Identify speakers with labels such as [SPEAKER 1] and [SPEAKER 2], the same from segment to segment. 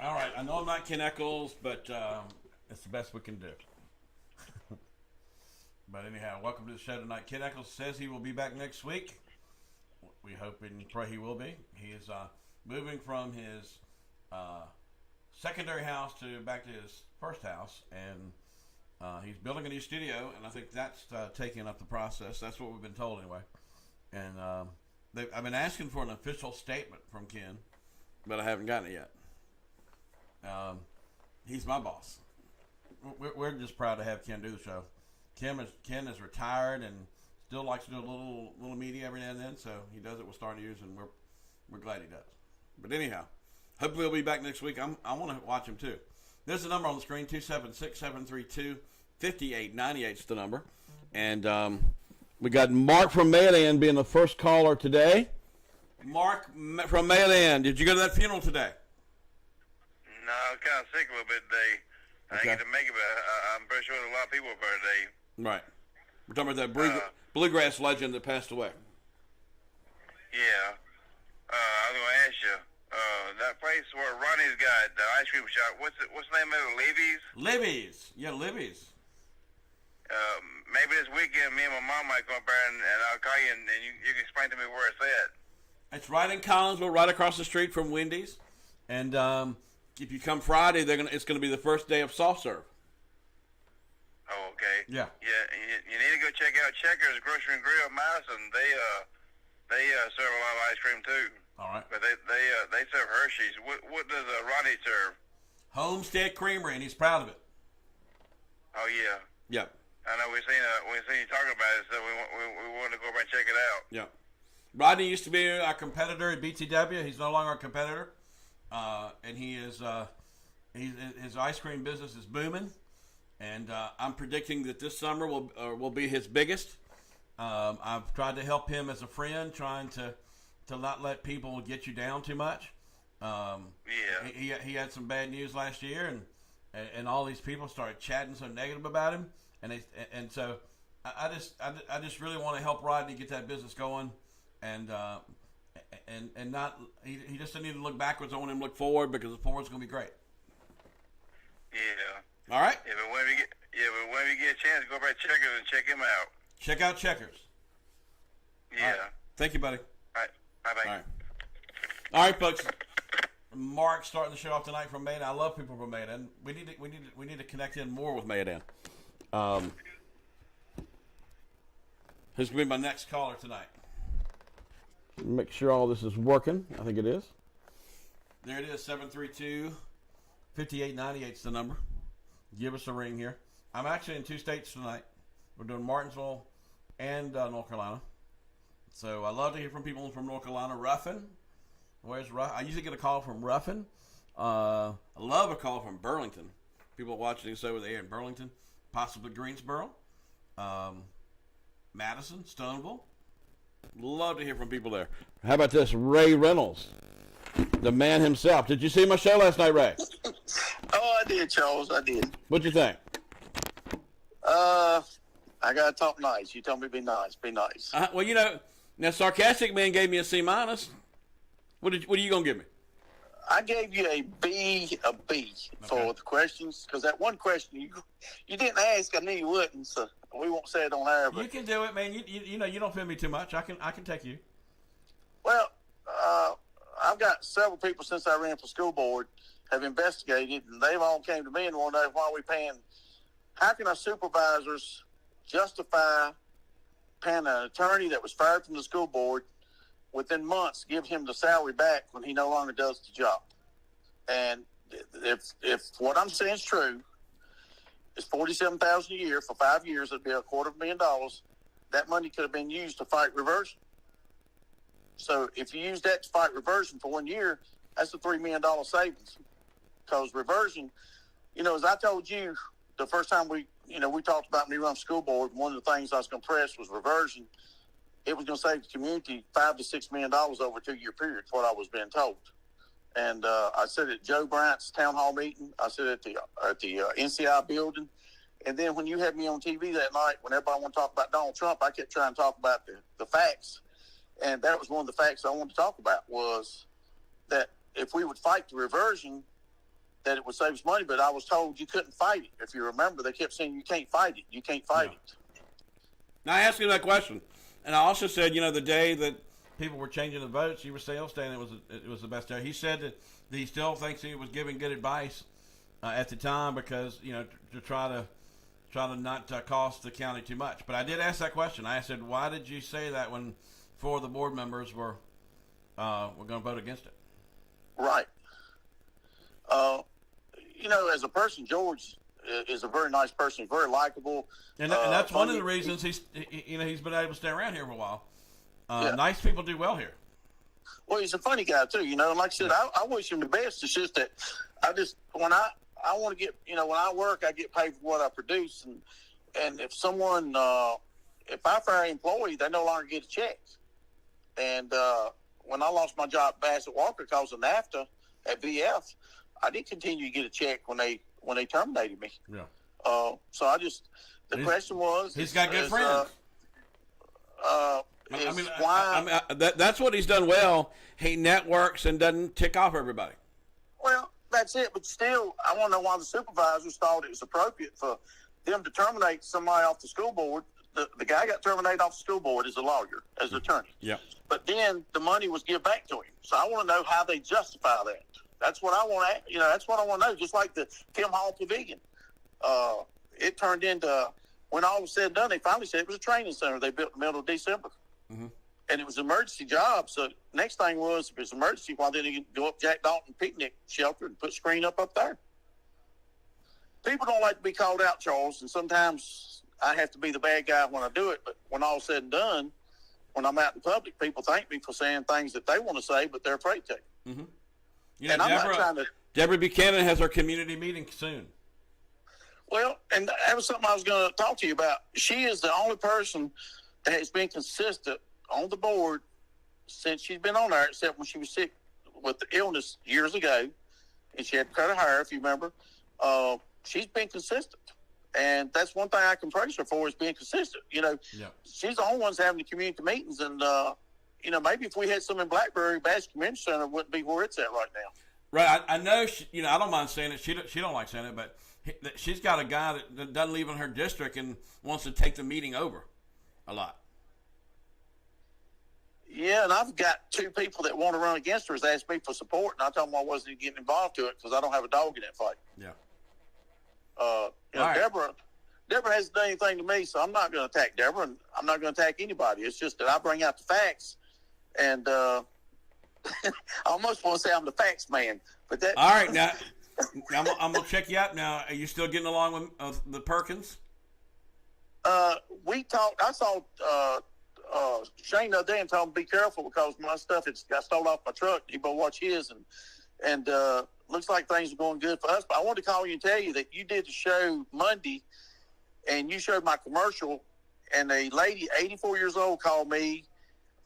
[SPEAKER 1] All right, I know I'm not Ken Eccles, but it's the best we can do. But anyhow, welcome to the show tonight. Ken Eccles says he will be back next week. We hope and pray he will be. He is moving from his secondary house to back to his first house, and he's building a new studio, and I think that's taking up the process. That's what we've been told anyway. And I've been asking for an official statement from Ken, but I haven't gotten it yet. He's my boss. We're just proud to have Ken do the show. Ken is retired and still likes to do a little media every now and then, so he does it with Star News, and we're glad he does. But anyhow, hopefully he'll be back next week. I want to watch him too. There's the number on the screen, 276-732-5898 is the number. And we got Mark from Maryland being the first caller today. Mark from Maryland, did you go to that funeral today?
[SPEAKER 2] No, I was kind of sick a little bit today. I didn't get to make it, but I'm pretty sure there's a lot of people up there today.
[SPEAKER 1] Right. We're talking about that bluegrass legend that passed away.
[SPEAKER 2] Yeah. I was going to ask you, that place where Ronnie's got the ice cream shop, what's the name of it? Libby's?
[SPEAKER 1] Libby's. Yeah, Libby's.
[SPEAKER 2] Maybe this weekend me and my mom might go up there and I'll call you and you can explain to me where it's at.
[SPEAKER 1] It's right in Collinsville, right across the street from Wendy's. And if you come Friday, it's gonna be the first day of soft serve.
[SPEAKER 2] Oh, okay.
[SPEAKER 1] Yeah.
[SPEAKER 2] Yeah. You need to go check out Checkers Grocery and Grill, Madison. They serve a lot of ice cream too.
[SPEAKER 1] All right.
[SPEAKER 2] But they serve Hershey's. What does Ronnie serve?
[SPEAKER 1] Homestead Creamery, and he's proud of it.
[SPEAKER 2] Oh yeah.
[SPEAKER 1] Yep.
[SPEAKER 2] I know we've seen you talking about it, so we wanted to go over and check it out.
[SPEAKER 1] Yeah. Rodney used to be our competitor at BTW. He's no longer a competitor, and he is his ice cream business is booming, and I'm predicting that this summer will be his biggest. I've tried to help him as a friend, trying to not let people get you down too much. He had some bad news last year, and all these people started chatting so negative about him, and so I just really want to help Rodney get that business going, and not he just doesn't need to look backwards. I want him to look forward, because the forward's going to be great.
[SPEAKER 2] Yeah.
[SPEAKER 1] All right.
[SPEAKER 2] Yeah, but when we get a chance, go over to Checkers and check him out.
[SPEAKER 1] Check out Checkers.
[SPEAKER 2] Yeah.
[SPEAKER 1] Right. Thank you, buddy.
[SPEAKER 2] All right. Bye-bye.
[SPEAKER 1] All right. All right, folks. Mark starting the show off tonight from Maiden. I love people from Maiden. We need to connect in more with Maiden. Who's going to be my next caller tonight? Make sure all this is working. I think it is. There it is. 732-5898 is the number. Give us a ring here. I'm actually in 2 states tonight. We're doing Martinsville and North Carolina. So I love to hear from people from North Carolina. Ruffin. Where's Ruffin? I usually get a call from Ruffin. I love a call from Burlington. People watching this over there in Burlington. Possibly Greensboro. Madison. Stoneville. Love to hear from people there. How about this? Ray Reynolds. The man himself. Did you see my show last night, Ray?
[SPEAKER 3] Oh, I did, Charles. I did.
[SPEAKER 1] What'd you think?
[SPEAKER 3] I gotta talk nice. You told me to be nice. Be nice.
[SPEAKER 1] Well, now Sarcastic Man gave me a C-. What are you gonna give me?
[SPEAKER 3] I gave you a B for the questions, because that one question you didn't ask. I knew you wouldn't, so we won't say it on air. But
[SPEAKER 1] you can do it, man. You don't feel me too much. I can take you.
[SPEAKER 3] Well, I've got several people since I ran for school board have investigated, and they've all came to me and want to know why we paying. How can our supervisors justify paying an attorney that was fired from the school board within months, give him the salary back when he no longer does the job? And if what I'm saying is true, it's $47,000 a year for 5 years. It'd be $250,000. That money could have been used to fight reversion. So if you use that to fight reversion for 1 year, that's a $3 million savings. Because reversion, as I told you the first time we talked about me running school board, one of the things I was going to press was reversion. It was going to save the community $5 to $6 million over a 2-year period, what I was being told. And I said at Joe Bryant's town hall meeting, I said at the NCI building, and then when you had me on TV that night, when everybody wanted to talk about Donald Trump, I kept trying to talk about the facts. And that was one of the facts I wanted to talk about, was that if we would fight the reversion, that it would save us money, but I was told you couldn't fight it. If you remember, they kept saying you can't fight it. You can't fight it.
[SPEAKER 1] Now, I asked you that question, and I also said, the day that people were changing the votes, you were still saying it was the best day. He said that he still thinks he was giving good advice at the time because to try to not cost the county too much. But I did ask that question. I said, why did you say that when 4 of the board members were going to vote against it?
[SPEAKER 3] Right. As a person, George is a very nice person, very likable,
[SPEAKER 1] and that's one of the reasons he's been able to stay around here for a while. Nice people do well here.
[SPEAKER 3] Well, he's a funny guy too, and like I said, I wish him the best. It's just that when I want to get, when I work, I get paid for what I produce, and if someone, if I fire an employee, they no longer get a check. And when I lost my job at Bassett Walker because of NAFTA at VF, I did continue to get a check when they terminated me. Yeah. So the question was,
[SPEAKER 1] he's got good friends. That's what he's done well. He networks and doesn't tick off everybody.
[SPEAKER 3] Well, that's it. But still, I want to know why the supervisors thought it was appropriate for them to terminate somebody off the school board. The guy got terminated off the school board as a lawyer, as an attorney.
[SPEAKER 1] Yeah.
[SPEAKER 3] But then the money was given back to him. So I want to know how they justify that. That's what I want to. That's what I want to know. Just like the Kim Hall Pavilion, it turned into, when all was said and done, they finally said it was a training center they built in the middle of December. Mm-hmm. And it was an emergency job. So next thing was, if it's an emergency, why didn't you go up Jack Dalton Picnic Shelter and put screen up there? People don't like to be called out, Charles, and sometimes I have to be the bad guy when I do it. But when all said and done, when I'm out in public, people thank me for saying things that they want to say, but they're afraid to. Mm-hmm.
[SPEAKER 1] And I'm not trying to. Deborah Buchanan has her community meeting soon.
[SPEAKER 3] Well, and that was something I was going to talk to you about. She is the only person that has been consistent on the board since she's been on there, except when she was sick with the illness years ago, and she had to cut her hair, if you remember. She's been consistent. And that's one thing I can praise her for, is being consistent. She's the only one's having the community meetings, and maybe if we had some in Blackberry, Bass Community Center wouldn't be where it's at right now.
[SPEAKER 1] Right. I know, I don't mind saying it. She don't like saying it, but she's got a guy that doesn't live in her district and wants to take the meeting over a lot.
[SPEAKER 3] Yeah, and I've got 2 people that want to run against her, has asked me for support, and I told them I wasn't getting involved to it because I don't have a dog in that fight.
[SPEAKER 1] Yeah.
[SPEAKER 3] Right. Deborah hasn't done anything to me, so I'm not going to attack Deborah, and I'm not going to attack anybody. It's just that I bring out the facts, and I almost want to say I'm the facts man. But that.
[SPEAKER 1] All right, now I'm going to check you out now. Are you still getting along with the Perkins?
[SPEAKER 3] We talked. I saw Shane the other day and told him to be careful because my stuff got stolen off my truck. He better watch his, and looks like things are going good for us. But I wanted to call you and tell you that you did the show Monday, and you showed my commercial, and a lady, 84 years old, called me.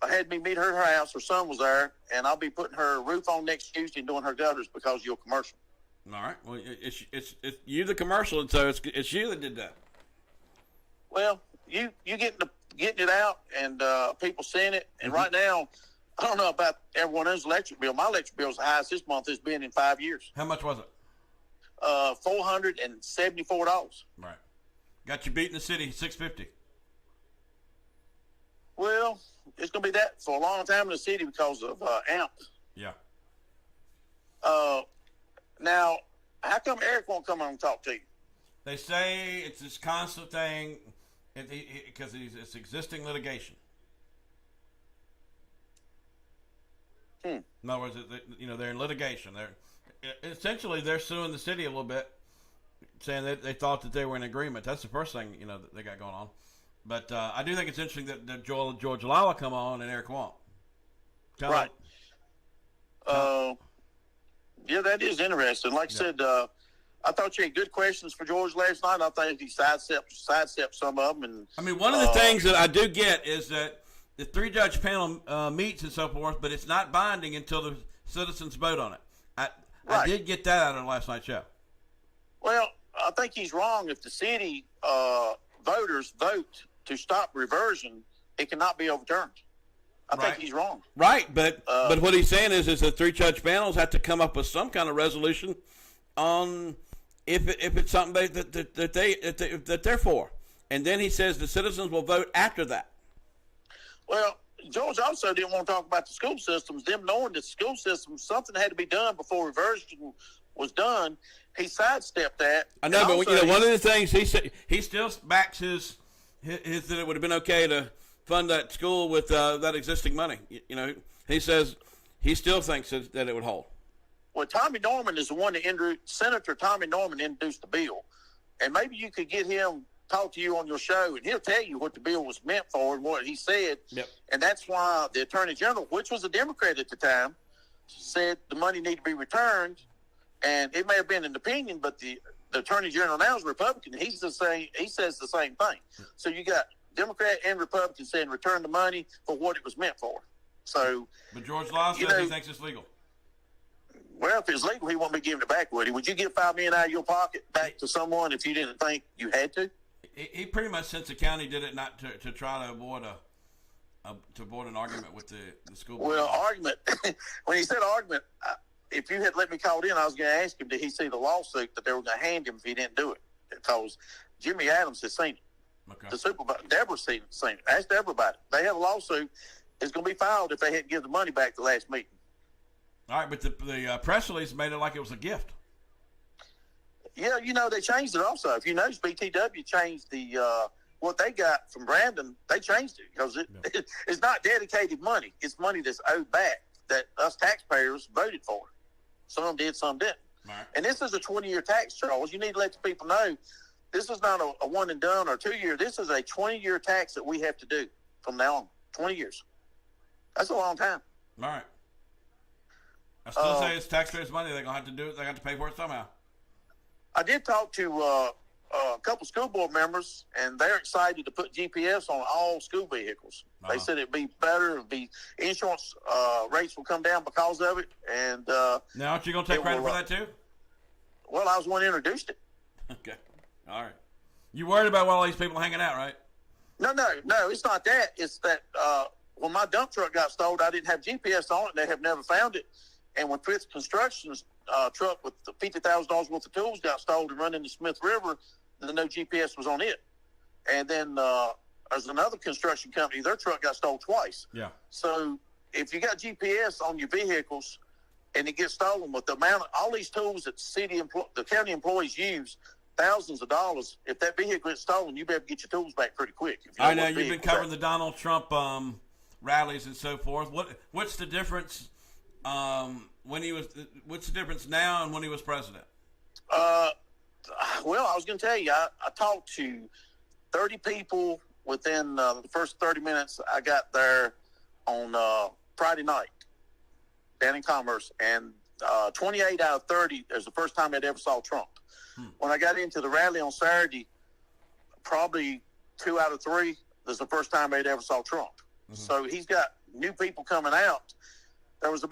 [SPEAKER 3] Had me meet her at her house. Her son was there, and I'll be putting her roof on next Tuesday and doing her gutters because of your commercial.
[SPEAKER 1] All right. Well, it's you the commercial, and so it's you that did that.
[SPEAKER 3] Well, you getting it out, and people seeing it. And right now, I don't know about everyone else's electric bill. My electric bill is the highest this month it's been in 5 years.
[SPEAKER 1] How much was it?
[SPEAKER 3] $474.
[SPEAKER 1] Right. Got you beat in the city, $650.
[SPEAKER 3] Well, it's going to be that for a long time in the city because of AMP.
[SPEAKER 1] Yeah.
[SPEAKER 3] Now, how come Eric won't come on and talk to you?
[SPEAKER 1] They say it's this constant thing because it's existing litigation. In other words, they're in litigation. They're suing the city a little bit, saying that they thought that they were in agreement. That's the first thing that they got going on. But I do think it's interesting that George Lala come on and Eric won't.
[SPEAKER 3] Right. Yeah, that is interesting. Like I said, I thought you had good questions for George last night. I think he sidestepped some of them. And
[SPEAKER 1] I mean, one of the things that I do get is that the 3-judge panel meets and so forth, but it's not binding until the citizens vote on it. I did get that out of last night's show.
[SPEAKER 3] Well, I think he's wrong. If the city voters vote to stop reversion, it cannot be overturned. I think he's wrong.
[SPEAKER 1] Right, but what he's saying is that 3-judge panels have to come up with some kind of resolution on if it's something that they're for, and then he says the citizens will vote after that.
[SPEAKER 3] Well, George also didn't want to talk about the school systems. Them knowing the school system, something had to be done before reversion was done. He sidestepped that.
[SPEAKER 1] I know, but one of the things he said, he still backs his that it would have been okay to fund that school with that existing money. He says he still thinks that it would hold.
[SPEAKER 3] Well, Tommy Norman is the one that Senator Tommy Norman introduced the bill, and maybe you could get him talk to you on your show, and he'll tell you what the bill was meant for and what he said.
[SPEAKER 1] Yep.
[SPEAKER 3] And that's why the Attorney General, which was a Democrat at the time, said the money need to be returned. And it may have been an opinion, but the Attorney General now is a Republican. He says the same thing. So you got Democrat and Republican saying return the money for what it was meant for. So,
[SPEAKER 1] but George Law says he thinks it's legal.
[SPEAKER 3] Well, if it's legal, he won't be giving it back, would he? Would you give $5 million out of your pocket back to someone if you didn't think you had to?
[SPEAKER 1] He pretty much, since the county did it, not to try to avoid an argument with the school board.
[SPEAKER 3] Well, argument. When he said argument, if you had let me call it in, I was going to ask him, did he see the lawsuit that they were going to hand him if he didn't do it? Because Jimmy Adams has seen it.
[SPEAKER 1] Okay.
[SPEAKER 3] The supervisor, Deborah's seen it. Ask Deborah about it. They had a lawsuit. It's going to be filed if they hadn't given the money back the last meeting.
[SPEAKER 1] All right, but the press release made it like it was a gift.
[SPEAKER 3] Yeah, they changed it also. If you notice, BTW changed the what they got from Brandon. They changed it because it's not dedicated money. It's money that's owed back that us taxpayers voted for. Some did, some didn't.
[SPEAKER 1] Right.
[SPEAKER 3] And this is a 20-year tax, Charles. You need to let the people know this is not a one and done or 2 year. This is a 20-year tax that we have to do from now on. 20 years. That's a long time.
[SPEAKER 1] All right. I still say it's taxpayers' money. They're gonna have to do it. They have to pay for it somehow.
[SPEAKER 3] I did talk to a couple school board members, and they're excited to put GPS on all school vehicles. Uh-huh. They said it'd be better. Insurance rates will come down because of it. And
[SPEAKER 1] now, aren't you gonna take credit for that too?
[SPEAKER 3] Well, I was the one who introduced it.
[SPEAKER 1] Okay. All right. You worried about all these people hanging out, right?
[SPEAKER 3] No. It's not that. It's that when my dump truck got stolen, I didn't have GPS on it. And they have never found it. And when Fritz Construction's truck with the $50,000 worth of tools got stolen and run into Smith River, then no GPS was on it. And then there's another construction company, their truck got stolen twice.
[SPEAKER 1] Yeah.
[SPEAKER 3] So if you got GPS on your vehicles and it gets stolen with the amount of all these tools that the county employees use, thousands of dollars, if that vehicle gets stolen, you better get your tools back pretty quick.
[SPEAKER 1] I know you've been covering the Donald Trump rallies and so forth. What's the difference? What's the difference now and when he was president?
[SPEAKER 3] Well, I was going to tell you, I talked to 30 people within the first 30 minutes. I got there on Friday night down in Commerce, and 28 out of 30 is the first time I'd ever saw Trump. When I got into the rally on Saturday, probably 2 out of 3 is the first time I'd ever saw Trump. Mm-hmm. So he's got new people coming out. There was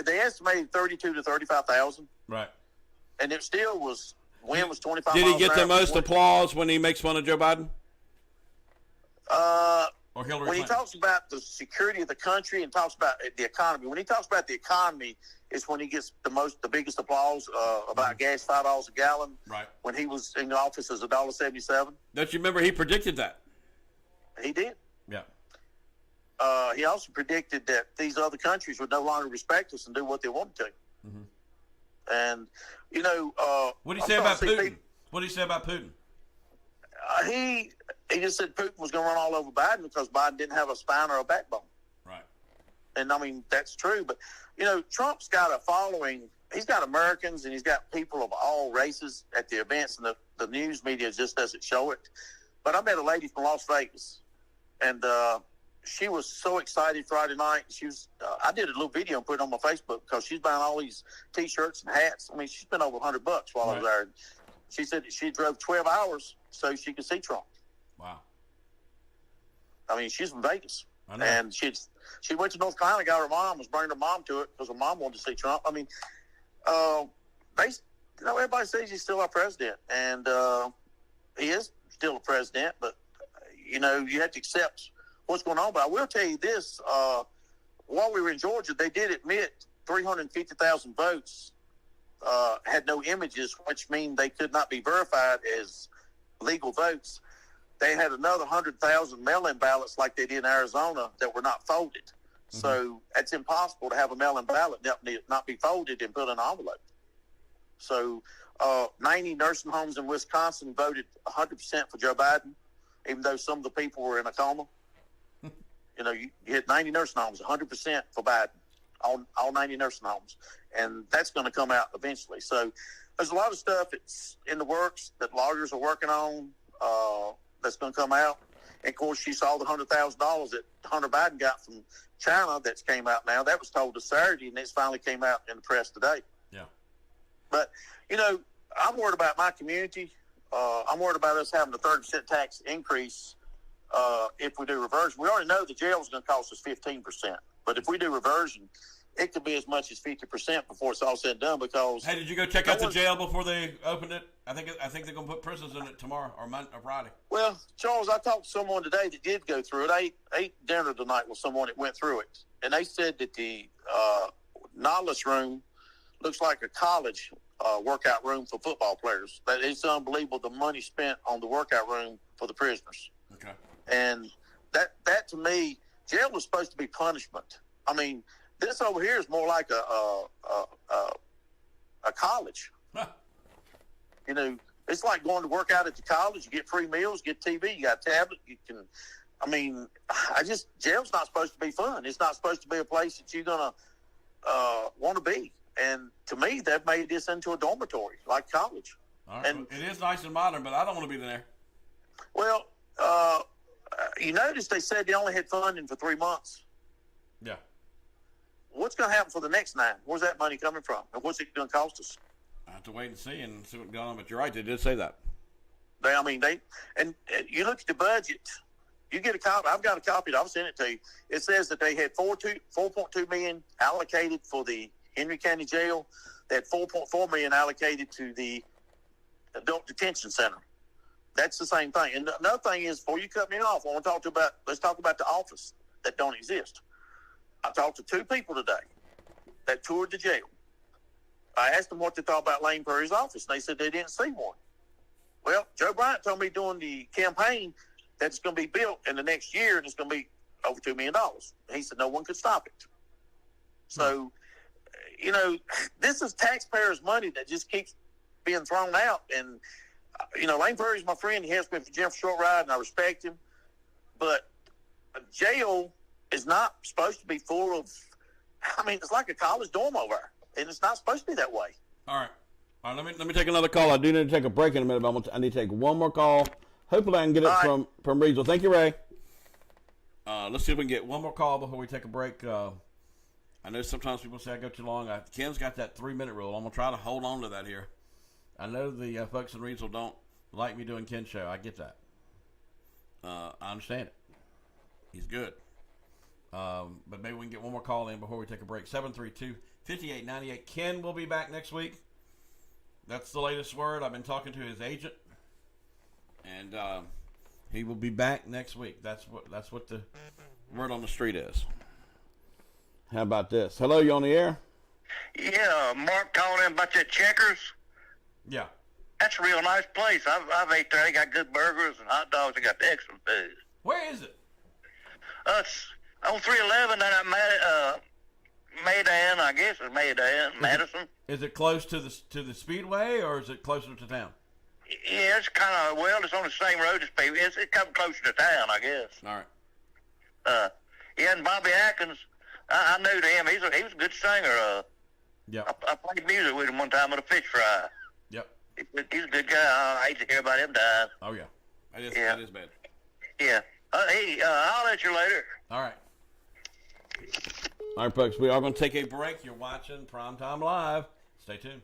[SPEAKER 3] they estimated 32 to 35,000.
[SPEAKER 1] Right.
[SPEAKER 3] And it still was, wind was 25
[SPEAKER 1] Did
[SPEAKER 3] miles
[SPEAKER 1] he get
[SPEAKER 3] an hour
[SPEAKER 1] the most applause when he makes fun of Joe Biden? Or Hillary
[SPEAKER 3] when
[SPEAKER 1] Clinton?
[SPEAKER 3] he talks about the security of the country and talks about the economy, when he talks about the economy, is when he gets the biggest applause about gas, $5 a gallon.
[SPEAKER 1] Right.
[SPEAKER 3] When he was in the office as $1.77.
[SPEAKER 1] Don't you remember he predicted that?
[SPEAKER 3] He did.
[SPEAKER 1] Yeah.
[SPEAKER 3] He also predicted that these other countries would no longer respect us and do what they wanted to. Mm-hmm. And,
[SPEAKER 1] what did he say about Putin? What did he say about Putin?
[SPEAKER 3] He just said Putin was going to run all over Biden because Biden didn't have a spine or a backbone.
[SPEAKER 1] Right.
[SPEAKER 3] And, that's true. But, Trump's got a following. He's got Americans and he's got people of all races at the events, and the news media just doesn't show it. But I met a lady from Las Vegas, and she was so excited Friday night. She was. I did a little video and put it on my Facebook because she's buying all these T-shirts and hats. She spent over $100 while I was there. She said that she drove 12 hours so she could see Trump.
[SPEAKER 1] Wow.
[SPEAKER 3] She's from Vegas,
[SPEAKER 1] I know.
[SPEAKER 3] And she went to North Carolina. Got her mom, was bringing her mom to it because her mom wanted to see Trump. Everybody says he's still our president, and he is still a president. But you have to accept what's going on. But I will tell you this: while we were in Georgia, they did admit 350,000 votes had no images, which mean they could not be verified as legal votes. They had another 100,000 mail-in ballots like they did in Arizona that were not folded. Mm-hmm. So it's impossible to have a mail-in ballot not be folded and put in an envelope. So 90 nursing homes in Wisconsin voted 100% for Joe Biden, even though some of the people were in a coma. You hit 90 nursing homes, 100% for Biden, all 90 nursing homes. And that's going to come out eventually. So there's a lot of stuff that's in the works that lawyers are working on that's going to come out. And, of course, you saw the $100,000 that Hunter Biden got from China that's came out now. That was told us Saturday, and it's finally came out in the press today.
[SPEAKER 1] Yeah.
[SPEAKER 3] But, I'm worried about my community. I'm worried about us having a 30% tax increase if we do reversion. We already know the jail is going to cost us 15%. But if we do reversion, it could be as much as 50% before it's all said and done. Because
[SPEAKER 1] hey, did you go check out the jail before they opened it? I think they're going to put prisoners in it tomorrow or Friday.
[SPEAKER 3] Well, Charles, I talked to someone today that did go through it. I ate dinner tonight with someone that went through it, and they said that the Nautilus room looks like a college workout room for football players. That it's unbelievable the money spent on the workout room for the prisoners.
[SPEAKER 1] Okay.
[SPEAKER 3] And that to me, jail was supposed to be punishment. I mean, this over here is more like a college.
[SPEAKER 1] Huh.
[SPEAKER 3] It's like going to work out at the college. You get free meals, get TV, you got a tablet. You can. I mean, jail's not supposed to be fun. It's not supposed to be a place that you're gonna want to be. And to me, they've made this into a dormitory, like college.
[SPEAKER 1] All right.
[SPEAKER 3] And
[SPEAKER 1] it is nice and modern, but I don't want to be there.
[SPEAKER 3] Well, you notice they said they only had funding for 3 months.
[SPEAKER 1] Yeah.
[SPEAKER 3] What's going to happen for the next 9? Where's that money coming from? And what's it going to cost us?
[SPEAKER 1] I have to wait and see what's going on. But you're right, they did say that.
[SPEAKER 3] And you look at the budget. You get a copy. I've got a copy. I'll send it to you. It says that they had $4.2 million allocated for the Henry County Jail. They had $4.4 million allocated to the Adult Detention Center. That's the same thing. And another thing is, before you cut me off, let's talk about the office that don't exist. I talked to 2 people today that toured the jail. I asked them what they thought about Lane Perry's office, and they said they didn't see one. Well, Joe Bryant told me during the campaign that it's going to be built in the next year, and it's going to be over $2 million. He said no one could stop it. So, this is taxpayers' money that just keeps being thrown out. And, Lane Perry's my friend. He has been for Jim for short ride, and I respect him. But a jail is not supposed to be full of, it's like a college dorm over there, and it's not supposed to be that way.
[SPEAKER 1] All right. Let me take another call. I do need to take a break in a minute, but I need to take one more call. Hopefully I can get it from Regional. Thank you, Ray. Let's see if we can get one more call before we take a break. I know sometimes people say I go too long. Ken's got that 3-minute rule. I'm going to try to hold on to that here. I know the folks in Regional don't like me doing Ken's show. I get that. I understand it. He's good. But maybe we can get one more call in before we take a break. 732-5898. Ken will be back next week. That's the latest word. I've been talking to his agent, and he will be back next week. That's what the word on the street is. How about this? Hello, you on the air?
[SPEAKER 2] Yeah, Mark calling in about that Checkers.
[SPEAKER 1] Yeah.
[SPEAKER 2] That's a real nice place. I've ate there. They got good burgers and hot dogs. They got excellent food.
[SPEAKER 1] Where is it?
[SPEAKER 2] It's on 311 down at Maydan, I guess it's Maydan, Madison.
[SPEAKER 1] Is it close to the Speedway, or is it closer to town?
[SPEAKER 2] Yeah, it's kind of, it's on the same road as Speedway. It's come closer to town, I guess.
[SPEAKER 1] All right.
[SPEAKER 2] Yeah, and Bobby Atkins, I knew him. He was a good singer.
[SPEAKER 1] Yep.
[SPEAKER 2] I played music with him one time at a fish fry.
[SPEAKER 1] Yep.
[SPEAKER 2] He's a good guy. I hate to hear about him dying.
[SPEAKER 1] Oh, yeah. That is bad.
[SPEAKER 2] Yeah. Hey, I'll let you later.
[SPEAKER 1] All right. All right, folks, we are going to take a break. You're watching Primetime Live. Stay tuned.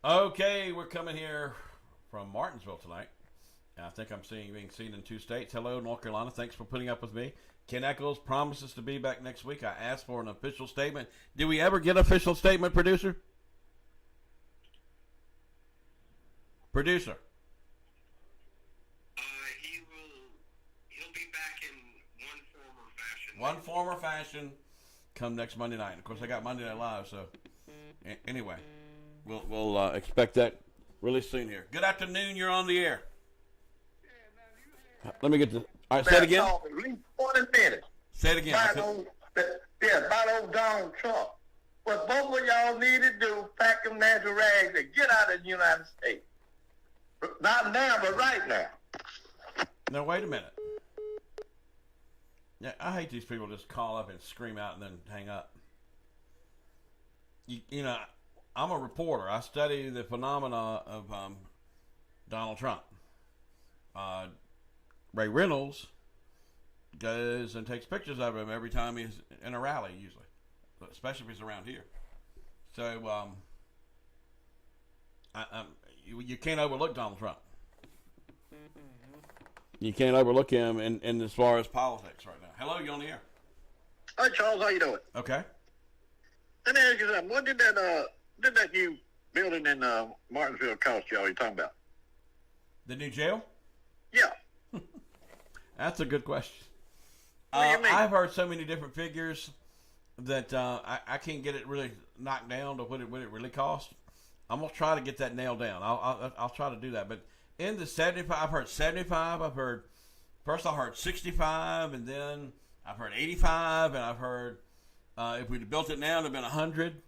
[SPEAKER 1] Okay, we're coming here from Martinsville tonight. I think I'm being seen in 2 states. Hello, North Carolina. Thanks for putting up with me. Ken Eccles promises to be back next week. I asked for an official statement. Did we ever get an official statement, producer? Producer.
[SPEAKER 4] He'll be back in one form or fashion.
[SPEAKER 1] One form or fashion come next Monday night. Of course, I got Monday Night Live, so anyway, we'll expect that really soon here. Good afternoon. You're on the air. Let me get the. All right, say it again.
[SPEAKER 5] At least 20 minutes.
[SPEAKER 1] Say it again.
[SPEAKER 5] About old Donald Trump. What both of y'all need to do, pack them natural rags and get out of the United States. Not now, but right now.
[SPEAKER 1] No, wait a minute. Yeah, I hate these people just call up and scream out and then hang up. You know, I'm a reporter. I study the phenomena of Donald Trump. Ray Reynolds goes and takes pictures of him every time he's in a rally, usually, especially if he's around here. So you can't overlook Donald Trump. You can't overlook him in as far as politics right now. Hello, you on the air?
[SPEAKER 5] Hi, Charles. How you doing?
[SPEAKER 1] Okay.
[SPEAKER 5] Let me ask you something. What did that new building in Martinsville cost y'all? You talking about?
[SPEAKER 1] The new jail?
[SPEAKER 5] Yeah.
[SPEAKER 1] That's a good question.
[SPEAKER 5] What do you mean?
[SPEAKER 1] I've heard so many different figures that I can't get it really knocked down to what it really cost. I'm gonna try to get that nailed down. I'll try to do that. But in the 75, I've heard 75. I've heard first I heard 65, and then I've heard 85, and I've heard if we'd built it now, it'd have been 100.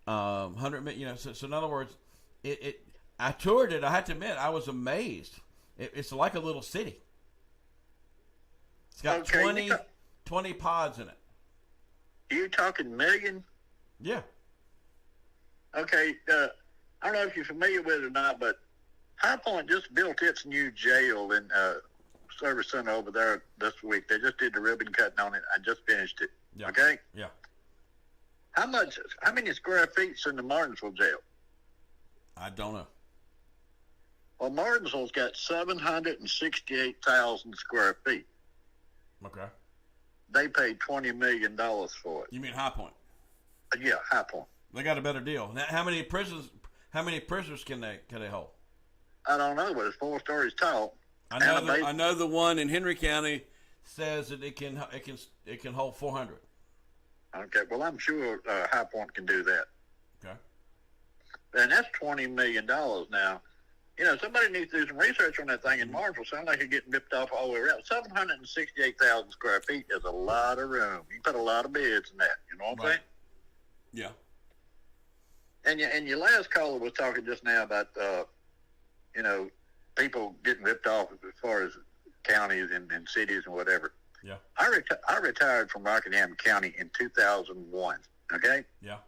[SPEAKER 1] 100. You know. So in other words, I toured it. I have to admit, I was amazed. It's like a little city. It's got
[SPEAKER 5] Okay,
[SPEAKER 1] 20 pods in it.
[SPEAKER 5] You talking million?
[SPEAKER 1] Yeah.
[SPEAKER 5] Okay. I don't know if you're familiar with it or not, but High Point just built its new jail in Service Center over there this week. They just did the ribbon cutting on it. I just finished it.
[SPEAKER 1] Yeah.
[SPEAKER 5] Okay.
[SPEAKER 1] Yeah.
[SPEAKER 5] How many square feet's in the Martinsville jail?
[SPEAKER 1] I don't know.
[SPEAKER 5] Well, Martinsville's got 768,000 square feet.
[SPEAKER 1] Okay.
[SPEAKER 5] They paid $20 million for it.
[SPEAKER 1] You mean High Point?
[SPEAKER 5] Yeah, High Point.
[SPEAKER 1] They got a better deal. Now, how many prisoners can they hold?
[SPEAKER 5] I don't know, but it's 4 stories tall.
[SPEAKER 1] I know the one in Henry County says that it can hold 400.
[SPEAKER 5] Okay, well, I'm sure High Point can do that.
[SPEAKER 1] Okay.
[SPEAKER 5] And that's $20 million now. You know, somebody needs to do some research on that thing in Martinsville. Sounds like you're getting ripped off all the way around. 768,000 square feet is a lot of room. You put a lot of beds in that. You know what I'm saying?
[SPEAKER 1] Yeah.
[SPEAKER 5] And your last caller was talking just now about, you know, people getting ripped off as far as counties and cities and whatever.
[SPEAKER 1] Yeah.
[SPEAKER 5] I retired from Rockingham County in 2001. Okay.
[SPEAKER 1] Yeah.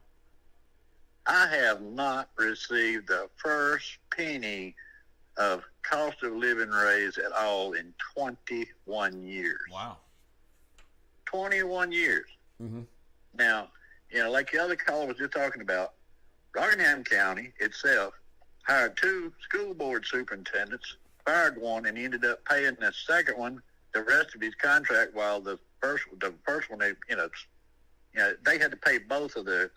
[SPEAKER 5] I have not received the first penny of cost of living raise at all in 21 years.
[SPEAKER 1] Wow.
[SPEAKER 5] 21 years.
[SPEAKER 1] Mm-hmm.
[SPEAKER 5] Now, you know, like the other caller was just talking about, Rockingham County itself hired 2 school board superintendents, fired one, and he ended up paying the second one the rest of his contract, while the first one, they had to pay both of the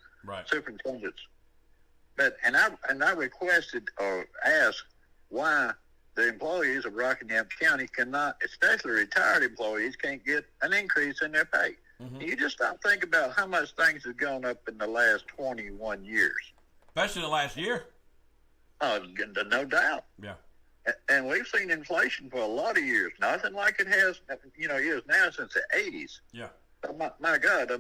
[SPEAKER 5] superintendents. But I requested or asked why the employees of Rockingham County cannot, especially retired employees, can't get an increase in their pay. Mm-hmm. You just stop think about how much things have gone up in the last 21 years.
[SPEAKER 1] Especially the last year.
[SPEAKER 5] No doubt.
[SPEAKER 1] Yeah.
[SPEAKER 5] And we've seen inflation for a lot of years. Nothing like it has, is now since the 80s.
[SPEAKER 1] Yeah.
[SPEAKER 5] But my God,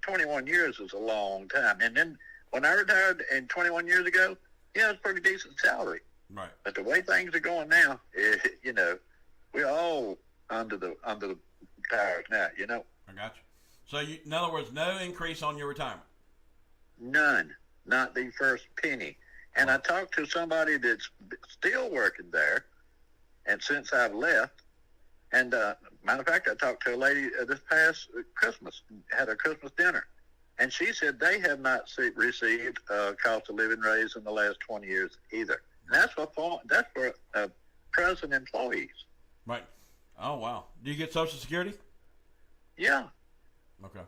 [SPEAKER 5] 21 years is a long time. And then when I retired 21 years ago, yeah, it's a pretty decent salary.
[SPEAKER 1] Right.
[SPEAKER 5] But the way things are going now, we're all under the tires now, you know.
[SPEAKER 1] I got you. So, in other words, no increase on your retirement?
[SPEAKER 5] None. Not the first penny. And I talked to somebody that's still working there, and since I've left, and matter of fact, I talked to a lady this past Christmas, had a Christmas dinner, And she said they have not received a cost of living raise in the last 20 years either. And that's for present employees.
[SPEAKER 1] Right. Oh, wow. Do you get Social Security?
[SPEAKER 5] Yeah.
[SPEAKER 1] Okay.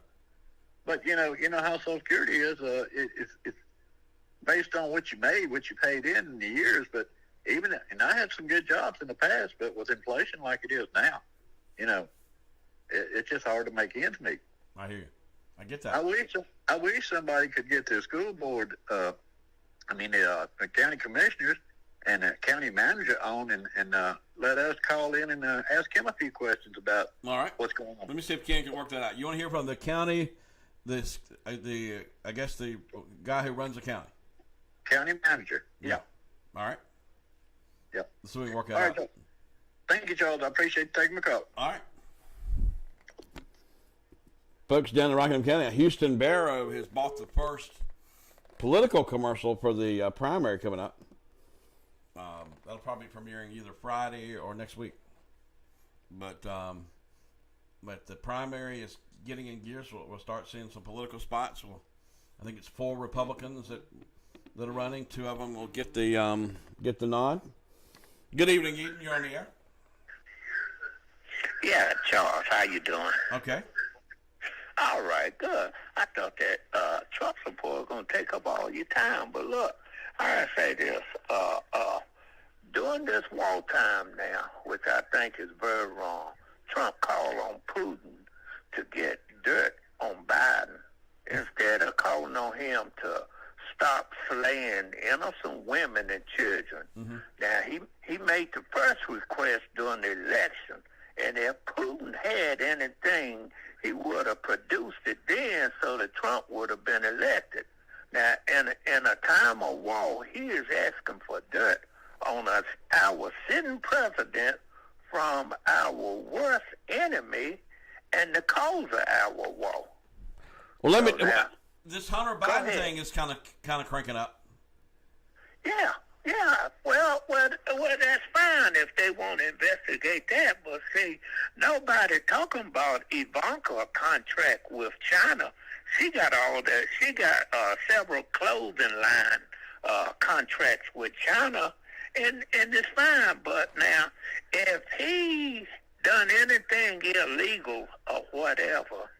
[SPEAKER 5] But you know how Social Security is. It's based on what you made, what you paid in the years. But and I had some good jobs in the past, but with inflation like it is now, it's just hard to make ends meet.
[SPEAKER 1] I hear you. I get that.
[SPEAKER 5] I wish somebody could get the school board, the county commissioners and the county manager on and let us call in and ask him a few questions about what's going on.
[SPEAKER 1] Let me see if Ken can work that out. You want to hear from the county, the guy who runs the county?
[SPEAKER 5] County manager. Yeah.
[SPEAKER 1] All right.
[SPEAKER 5] Yep.
[SPEAKER 1] So we can work that
[SPEAKER 5] All
[SPEAKER 1] out.
[SPEAKER 5] right. Thank you, Charles. I appreciate you taking my call.
[SPEAKER 1] All right. Folks down in Rockingham County, Houston Barrow has bought the first political commercial for the primary coming up. That'll probably be premiering either Friday or next week. But the primary is getting in gear, so we'll start seeing some political spots. I think it's 4 Republicans that are running. 2 of them will get the nod. Good evening, Eden. You're on the air.
[SPEAKER 6] Yeah, Charles, how you doing?
[SPEAKER 1] Okay.
[SPEAKER 6] All right, good. I thought that Trump support was going to take up all your time, but look, I say this. During this wartime now, which I think is very wrong, Trump called on Putin to get dirt on Biden instead of calling on him to stop slaying innocent women and children. Mm-hmm. Now, he made the first request during the election, and if Putin had anything, he would have produced it then so that Trump would have been elected. Now, in a time of war, he is asking for dirt on us, our sitting president, from our worst enemy and the cause of our war.
[SPEAKER 1] Well,
[SPEAKER 6] now,
[SPEAKER 1] this Hunter Biden thing is kind of cranking up.
[SPEAKER 6] Yeah. Well, that's fine if they want to investigate that. But see, nobody talking about Ivanka contract with China. She got all that. She got several clothing line contracts with China, and it's fine. But now, if he done anything illegal or whatever,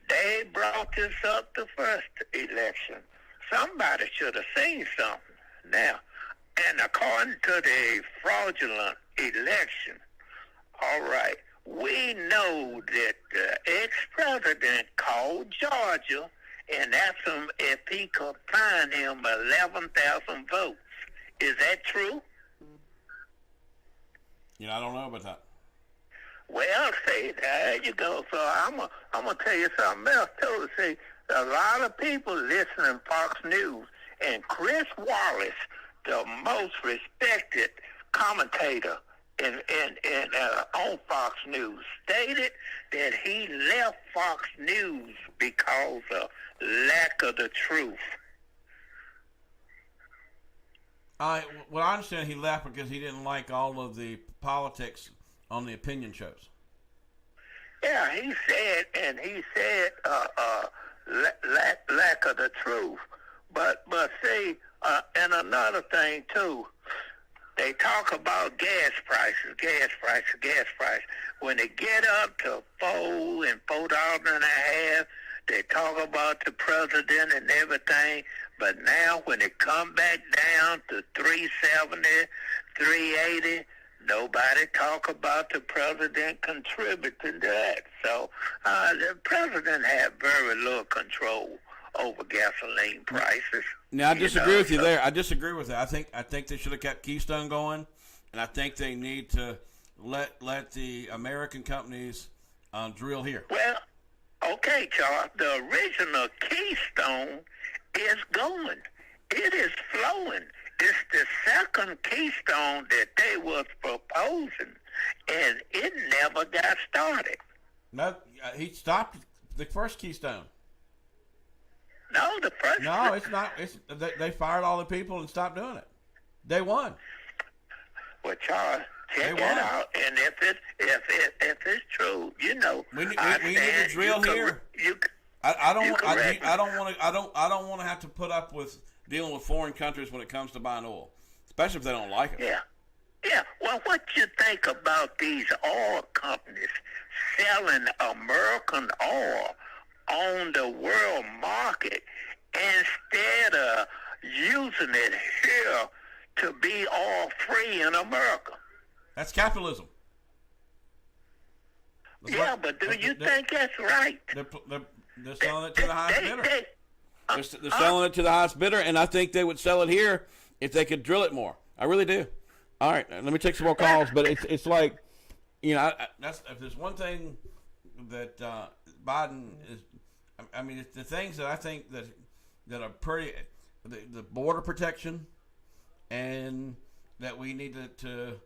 [SPEAKER 6] they brought this up the first election. Somebody should have seen something. Now, and according to the fraudulent election, all right, we know that the ex-president called Georgia and asked him if he could find him 11,000 votes. Is that true?
[SPEAKER 1] I don't know about that.
[SPEAKER 6] Well, see, there you go. So I'm gonna tell you something else too. See, a lot of people listening to Fox News, and Chris Wallace, the most respected commentator on Fox News, stated that he left Fox News because of lack of the truth.
[SPEAKER 1] I understand he left because he didn't like all of the politics on the opinion shows.
[SPEAKER 6] Yeah, he said lack of the truth. But see, and another thing too, they talk about gas prices. When they get up to $4 and $4.50, they talk about the president and everything. But now when it come back down to $3.70, $3.80, nobody talk about the president contributing to that. So the president had very little control over gasoline prices.
[SPEAKER 1] Now, I disagree with you there. I disagree with that. I think they should have kept Keystone going, and I think they need to let the American companies drill here.
[SPEAKER 6] Well, okay, Charles. The original Keystone is going. It is flowing. It's the second Keystone that they was proposing, and it never got started.
[SPEAKER 1] No, he stopped the first Keystone.
[SPEAKER 6] No, the first.
[SPEAKER 1] No, it's not. They fired all the people and stopped doing it. They won.
[SPEAKER 6] Well, Charles, check that out, and if it's true,
[SPEAKER 1] we need to drill here. I don't
[SPEAKER 6] You
[SPEAKER 1] want.
[SPEAKER 6] correct.
[SPEAKER 1] I don't want to. I don't want to have to put up with dealing with foreign countries when it comes to buying oil, especially if they don't like it.
[SPEAKER 6] Yeah. Yeah. Well, what you think about these oil companies selling American oil on the world market instead of using it here to be oil free in America?
[SPEAKER 1] That's capitalism. That's
[SPEAKER 6] Yeah,
[SPEAKER 1] what-
[SPEAKER 6] but do you
[SPEAKER 1] they're-
[SPEAKER 6] think that's right?
[SPEAKER 1] They're selling it to the highest bidder. They're
[SPEAKER 6] huh?
[SPEAKER 1] selling it to the highest bidder, and I think they would sell it here if they could drill it more. I really do. All right, let me take some more calls, but it's like, that's if there's one thing that Biden is, I mean, it's the things that I think that are pretty, the border protection, and that we need to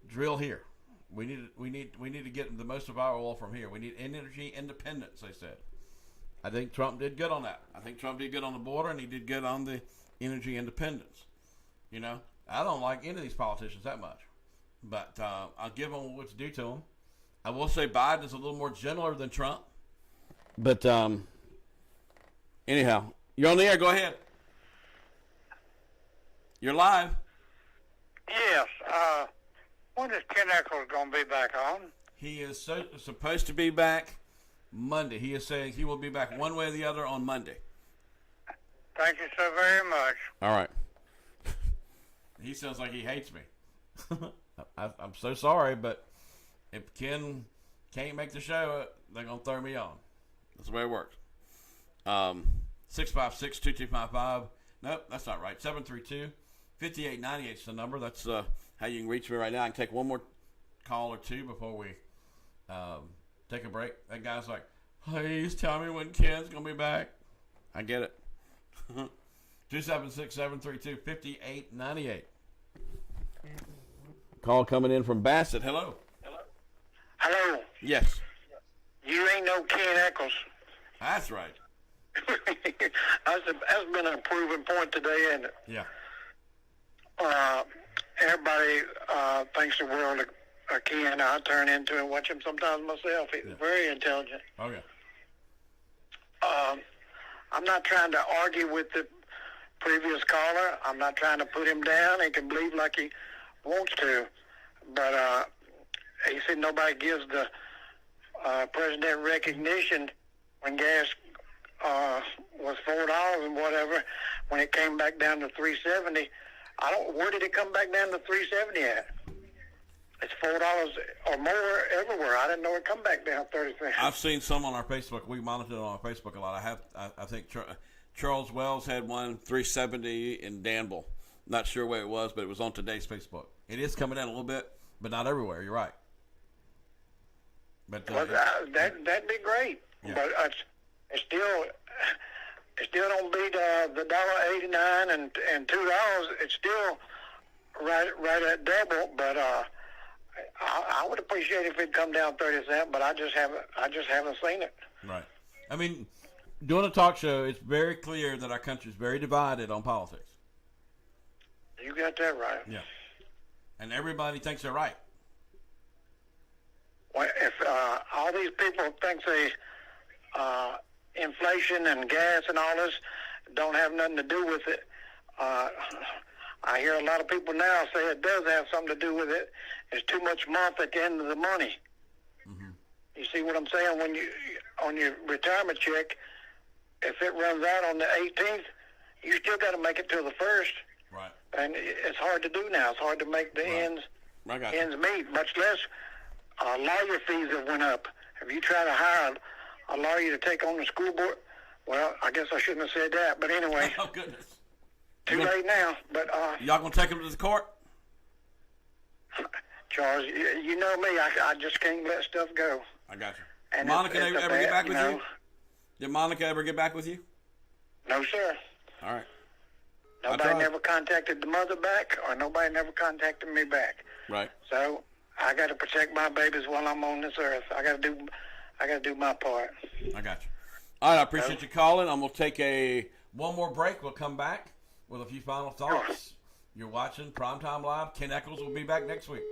[SPEAKER 1] drill here. We need to get the most of our oil from here. We need energy independence, they said. I think Trump did good on that. I think Trump did good on the border, and he did good on the energy independence. I don't like any of these politicians that much, but I'll give them what's due to them. I will say Biden is a little more gentler than Trump, but anyhow, you're on the air. Go ahead. You're live.
[SPEAKER 7] Yes. When is Ken Eccles going to be back on?
[SPEAKER 1] He is supposed to be back Monday. He is saying he will be back one way or the other on Monday.
[SPEAKER 7] Thank you so very much.
[SPEAKER 1] All right. He sounds like he hates me. I'm so sorry, but if Ken can't make the show, they're going to throw me on. That's the way it works. 656-2255. Nope, that's not right. 732-5898 is the number. That's how you can reach me right now. I can take one more call or two before we take a break. That guy's like, please tell me when Ken's going to be back. I get it. 276-732-5898. Call coming in from Bassett. Hello.
[SPEAKER 7] Hello.
[SPEAKER 1] Yes.
[SPEAKER 7] You ain't no Ken Eccles.
[SPEAKER 1] That's right.
[SPEAKER 7] That's been a proven point today, and
[SPEAKER 1] Yeah.
[SPEAKER 7] everybody thinks the world of Ken. I turn into and watch him sometimes myself. He's very intelligent.
[SPEAKER 1] Oh, yeah.
[SPEAKER 7] I'm not trying to argue with the previous caller. I'm not trying to put him down. He can believe like he wants to. But he said nobody gives the president recognition when gas was $4 and whatever. When it came back down to $3.70, where did it come back down to $3.70 at? It's $4 or more everywhere. I didn't know it come back down 30 cents.
[SPEAKER 1] I've seen some on our Facebook. We monitor it on our Facebook a lot. I think Charles Wells had one, 370 in Danville. Not sure where it was, but it was on today's Facebook. It is coming down a little bit, but not everywhere. You're right. But
[SPEAKER 7] that'd be great.
[SPEAKER 1] Yeah.
[SPEAKER 7] But it still don't beat the $1.89 and $2. It's still right at double. But I would appreciate if it'd come down 30 cents. But I just haven't seen it.
[SPEAKER 1] right. I mean, doing a talk show, it's very clear that our country is very divided on politics.
[SPEAKER 7] You got that right.
[SPEAKER 1] Yeah. And everybody thinks they're right.
[SPEAKER 7] Well, if all these people think inflation and gas and all this don't have nothing to do with it, I hear a lot of people now say it does have something to do with it. It's too much month at the end of the money.
[SPEAKER 1] Mm-hmm.
[SPEAKER 7] You see what I'm saying? When you on your retirement check, if it runs out on the 18th, you still got to make it till the 1st.
[SPEAKER 1] Right.
[SPEAKER 7] And it's hard to do now. It's hard to make the ends meet, much less lawyer fees have went up. Have you tried to hire a lawyer to take on the school board? Well, I guess I shouldn't have said that. But anyway,
[SPEAKER 1] Oh, goodness.
[SPEAKER 7] too late now. But
[SPEAKER 1] Y'all going to take him to the court?
[SPEAKER 7] Charles, you know me. I just can't let stuff go.
[SPEAKER 1] I got you.
[SPEAKER 7] And
[SPEAKER 1] Monica
[SPEAKER 7] it's
[SPEAKER 1] ever get back with
[SPEAKER 7] know,
[SPEAKER 1] you? Did Monica ever get back with you?
[SPEAKER 7] No, sir.
[SPEAKER 1] All right.
[SPEAKER 7] Nobody
[SPEAKER 1] tried.
[SPEAKER 7] never contacted the mother back, or nobody never contacted me back.
[SPEAKER 1] Right.
[SPEAKER 7] So I got to protect my babies while I'm on this earth. I got to do my part.
[SPEAKER 1] I got you. All right, I appreciate you calling. I'm going to take one more break. We'll come back with a few final thoughts. You're watching Primetime Live. Ken Eccles will be back next week.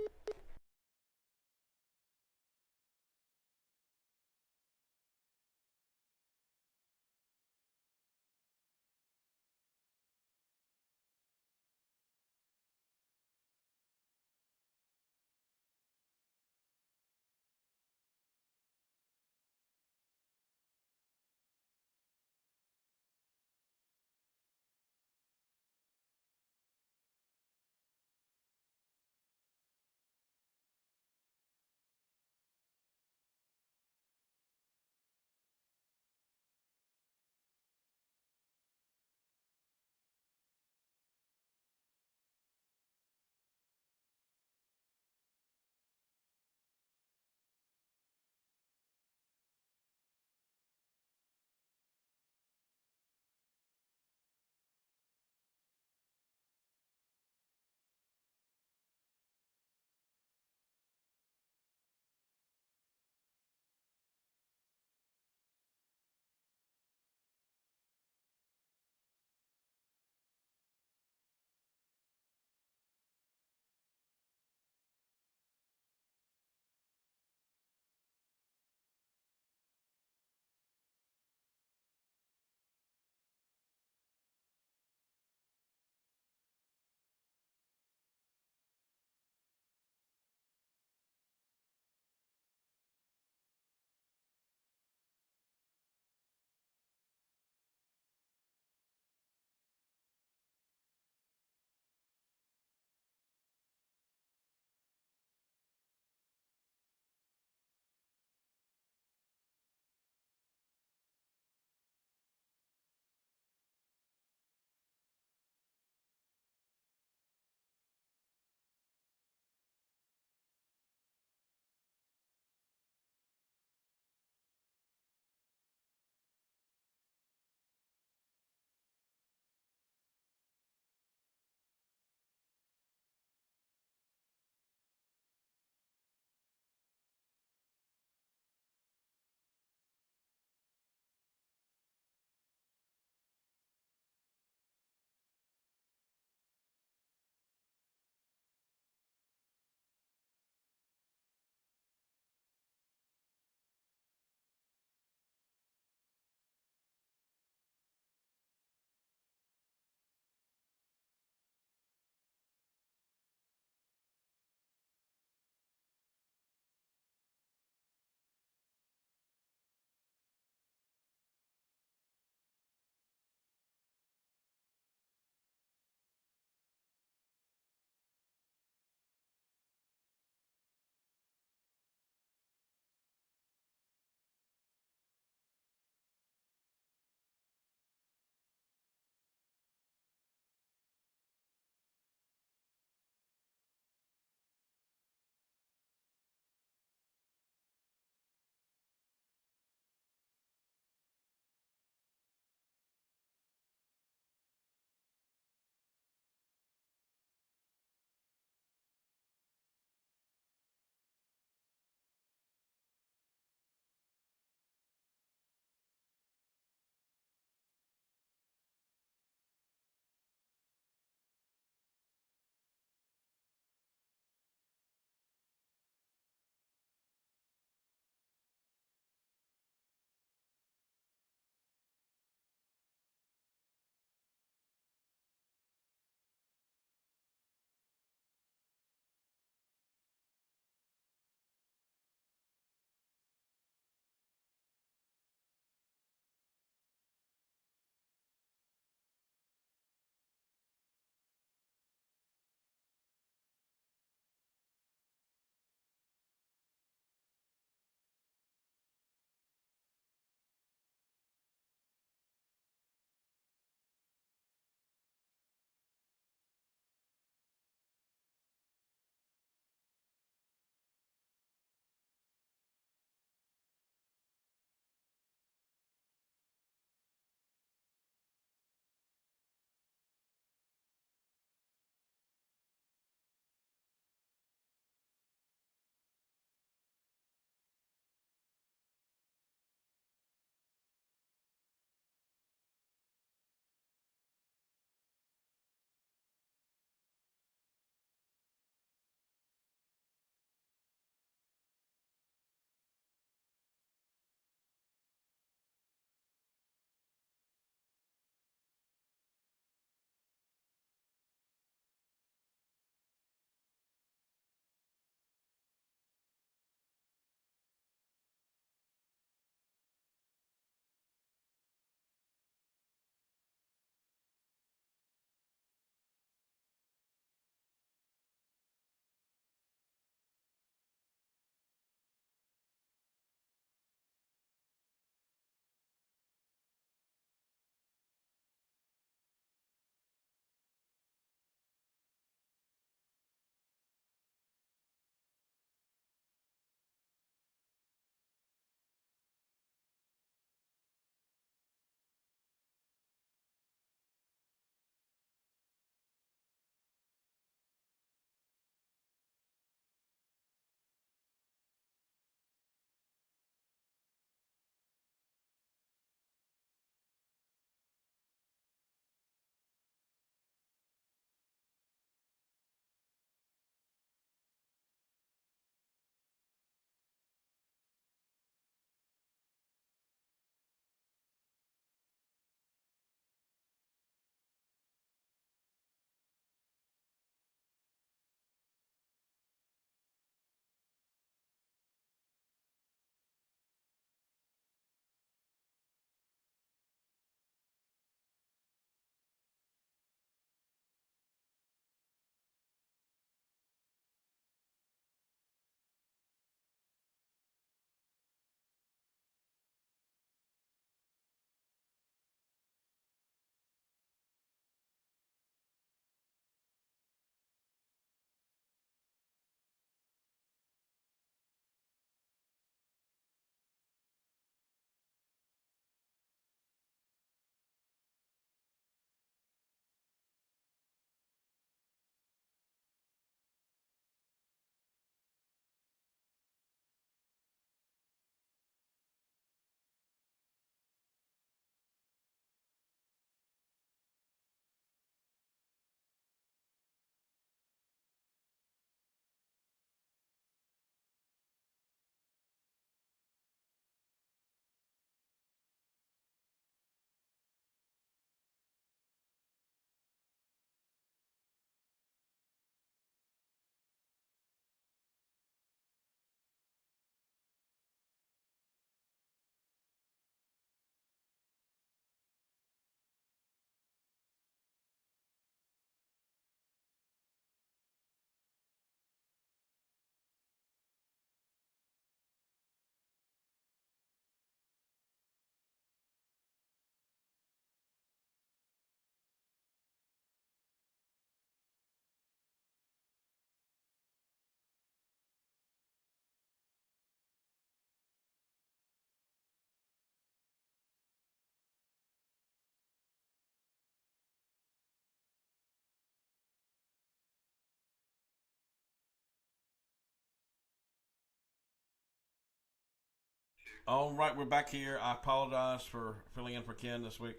[SPEAKER 1] All right, we're back here. I apologize for filling in for Ken this week.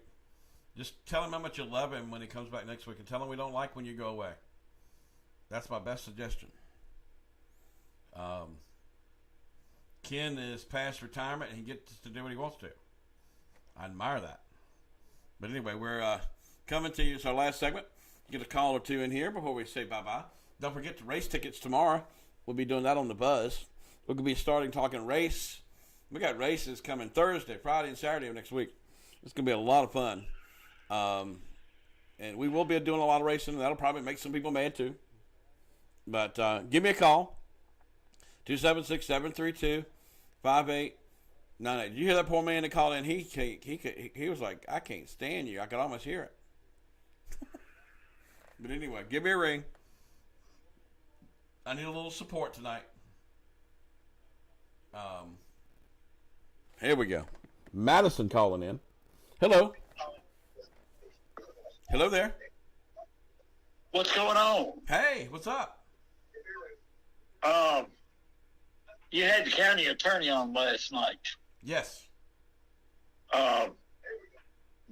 [SPEAKER 1] Just tell him how much you love him when he comes back next week, and tell him we don't like when you go away. That's my best suggestion. Ken is past retirement, and he gets to do what he wants to. I admire that. But anyway, we're coming to you. It's our last segment. Get a call or two in here before we say bye-bye. Don't forget the race tickets tomorrow. We'll be doing that on the Buzz. We're going to be starting talking race. We got races coming Thursday, Friday, and Saturday of next week. It's going to be a lot of fun. And we will be doing a lot of racing. That'll probably make some people mad too. But give me a call. 276-732-5898. Did you hear that poor man that called in? He was like, I can't stand you. I could almost hear it. But anyway, give me a ring. I need a little support tonight. Here we go. Madison calling in. Hello. Hello there.
[SPEAKER 8] What's going on?
[SPEAKER 1] Hey, what's up?
[SPEAKER 8] You had the county attorney on last night.
[SPEAKER 1] Yes.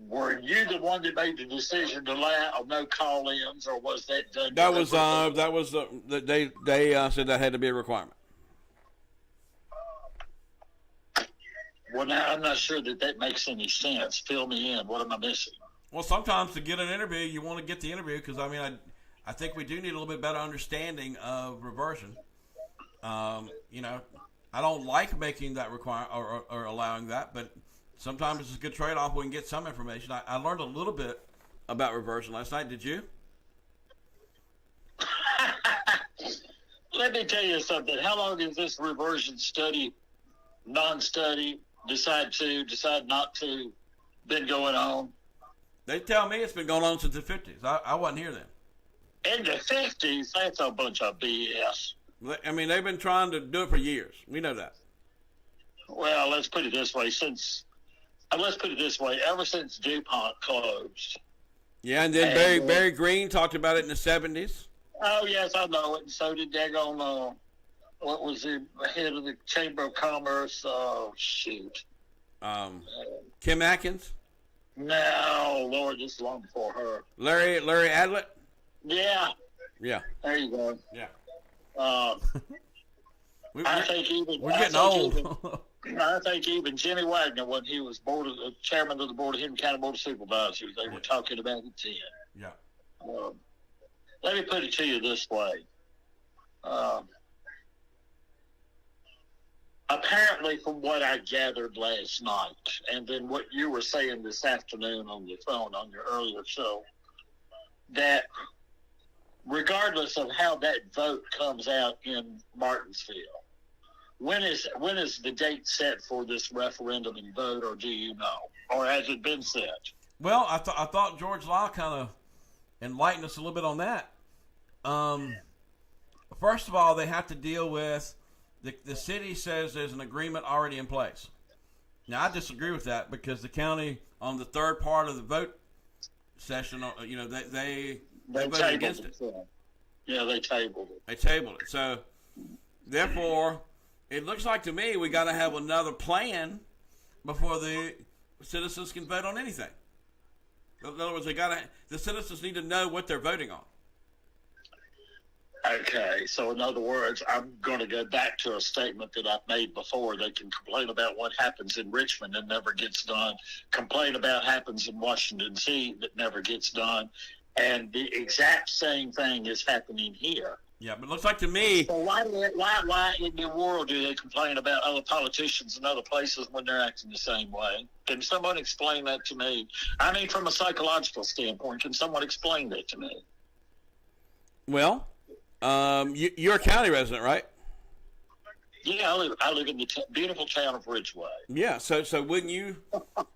[SPEAKER 8] Were you the one that made the decision to allow no call-ins, or was that done?
[SPEAKER 1] They said that had to be a requirement.
[SPEAKER 8] Well, now I'm not sure that makes any sense. Fill me in. What am I missing?
[SPEAKER 1] Well, sometimes to get an interview, you want to get the interview because I think we do need a little bit better understanding of reversion. I don't like making that require or allowing that, but sometimes it's a good trade-off. We can get some information. I learned a little bit about reversion last night. Did you?
[SPEAKER 8] Let me tell you something. How long has this reversion study, non-study, decide not to, been going on?
[SPEAKER 1] They tell me it's been going on since the 50s. I wasn't here then.
[SPEAKER 8] In the 50s? That's a bunch of BS.
[SPEAKER 1] I mean, they've been trying to do it for years. We know that.
[SPEAKER 8] Well, let's put it this way. Ever since DuPont closed.
[SPEAKER 1] Yeah, and then Barry Green talked about it in the 70s.
[SPEAKER 8] Oh, yes, I know it. And so did daggone, what was the head of the Chamber of Commerce? Oh, shoot.
[SPEAKER 1] Kim Atkins?
[SPEAKER 8] No, Lord, this is long before her.
[SPEAKER 1] Larry Adlett?
[SPEAKER 8] Yeah.
[SPEAKER 1] Yeah.
[SPEAKER 8] There you go.
[SPEAKER 1] Yeah.
[SPEAKER 8] I think
[SPEAKER 1] we're getting old.
[SPEAKER 8] I think even Jimmy Wagner, when he was chairman of the board of Hidden County Board of Supervisors, they were talking about it then.
[SPEAKER 1] Yeah.
[SPEAKER 8] Let me put it to you this way. Apparently, from what I gathered last night, and then what you were saying this afternoon on the phone on your earlier show, that regardless of how that vote comes out in Martinsville, when is the date set for this referendum and vote, or do you know, or has it been set?
[SPEAKER 1] Well, I thought George Law kind of enlightened us a little bit on that. First of all, they have to deal with the city says there's an agreement already in place. Now, I disagree with that because the county on the third part of the vote session, they voted against it.
[SPEAKER 8] Yeah, they tabled it.
[SPEAKER 1] They tabled it. So, therefore, it looks like to me we got to have another plan before the citizens can vote on anything. In other words, the citizens need to know what they're voting on.
[SPEAKER 8] Okay, so in other words, I'm going to go back to a statement that I've made before. They can complain about what happens in Richmond and never gets done, complain about what happens in Washington, D.C. that never gets done, and the exact same thing is happening here.
[SPEAKER 1] Yeah, but it looks like to me...
[SPEAKER 8] So why in the world do they complain about other politicians in other places when they're acting the same way? Can someone explain that to me? I mean, from a psychological standpoint, can someone explain that to me?
[SPEAKER 1] Well... you're a county resident, right?
[SPEAKER 8] Yeah, I live in the beautiful town of Ridgeway.
[SPEAKER 1] Yeah, so wouldn't you?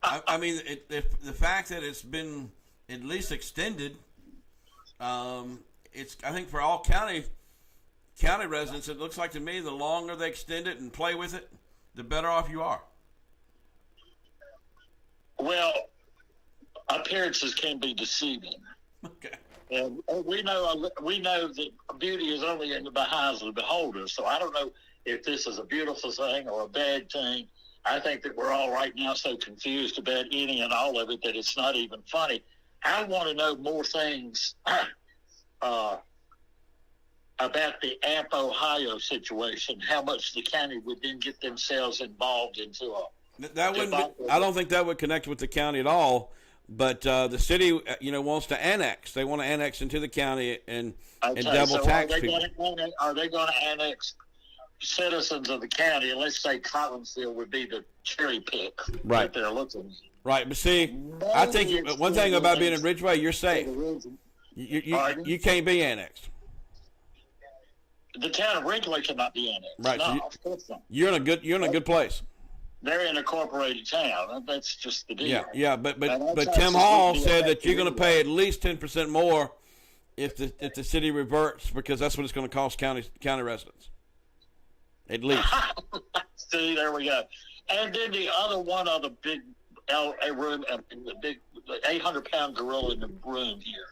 [SPEAKER 1] I mean, the fact that it's been at least extended, it's I think for all county residents, it looks like to me the longer they extend it and play with it, the better off you are.
[SPEAKER 8] Well, appearances can be deceiving.
[SPEAKER 1] Okay.
[SPEAKER 8] And we know that beauty is only in the eyes of the beholder. So I don't know if this is a beautiful thing or a bad thing. I think that we're all right now so confused about any and all of it that it's not even funny. I want to know more things about the Amp, Ohio situation, how much the county would then get themselves involved into a...
[SPEAKER 1] That wouldn't. I don't think that would connect with the county at all. But the city, wants to annex. They want to annex into the county and double tax people.
[SPEAKER 8] Are they going to annex citizens of the county? And let's say Collinsville would be the cherry pick that they're looking.
[SPEAKER 1] Right, but see, I think one thing about being in Ridgeway, you're safe. You can't be annexed.
[SPEAKER 8] The town of Ridgeway cannot be annexed.
[SPEAKER 1] Right,
[SPEAKER 8] no,
[SPEAKER 1] so
[SPEAKER 8] of course not.
[SPEAKER 1] You're in a good place.
[SPEAKER 8] They're in a corporated town. That's just the deal.
[SPEAKER 1] Yeah, but Tim Hall said that you're going to pay at least 10% more if the city reverts, because that's what it's going to cost county residents. At least.
[SPEAKER 8] See, there we go. And then the other big room, the big 800-pound gorilla in the room here.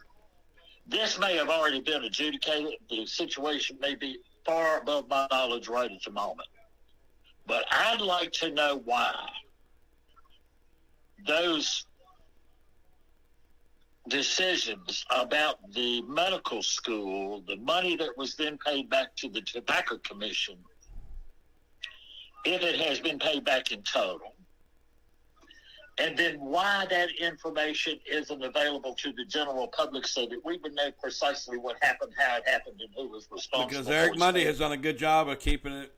[SPEAKER 8] This may have already been adjudicated. The situation may be far above my knowledge right at the moment. But I'd like to know why those decisions about the medical school, the money that was then paid back to the Tobacco Commission, if it has been paid back in total, and then why that information isn't available to the general public so that we would know precisely what happened, how it happened, and who was responsible.
[SPEAKER 1] Because Eric Mundy has done a good job of keeping it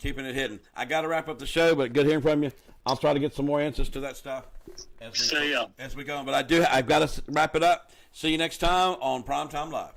[SPEAKER 1] hidden. I got to wrap up the show, but good hearing from you. I'll try to get some more answers to that stuff as we go. But I've got to wrap it up. See you next time on Primetime Live.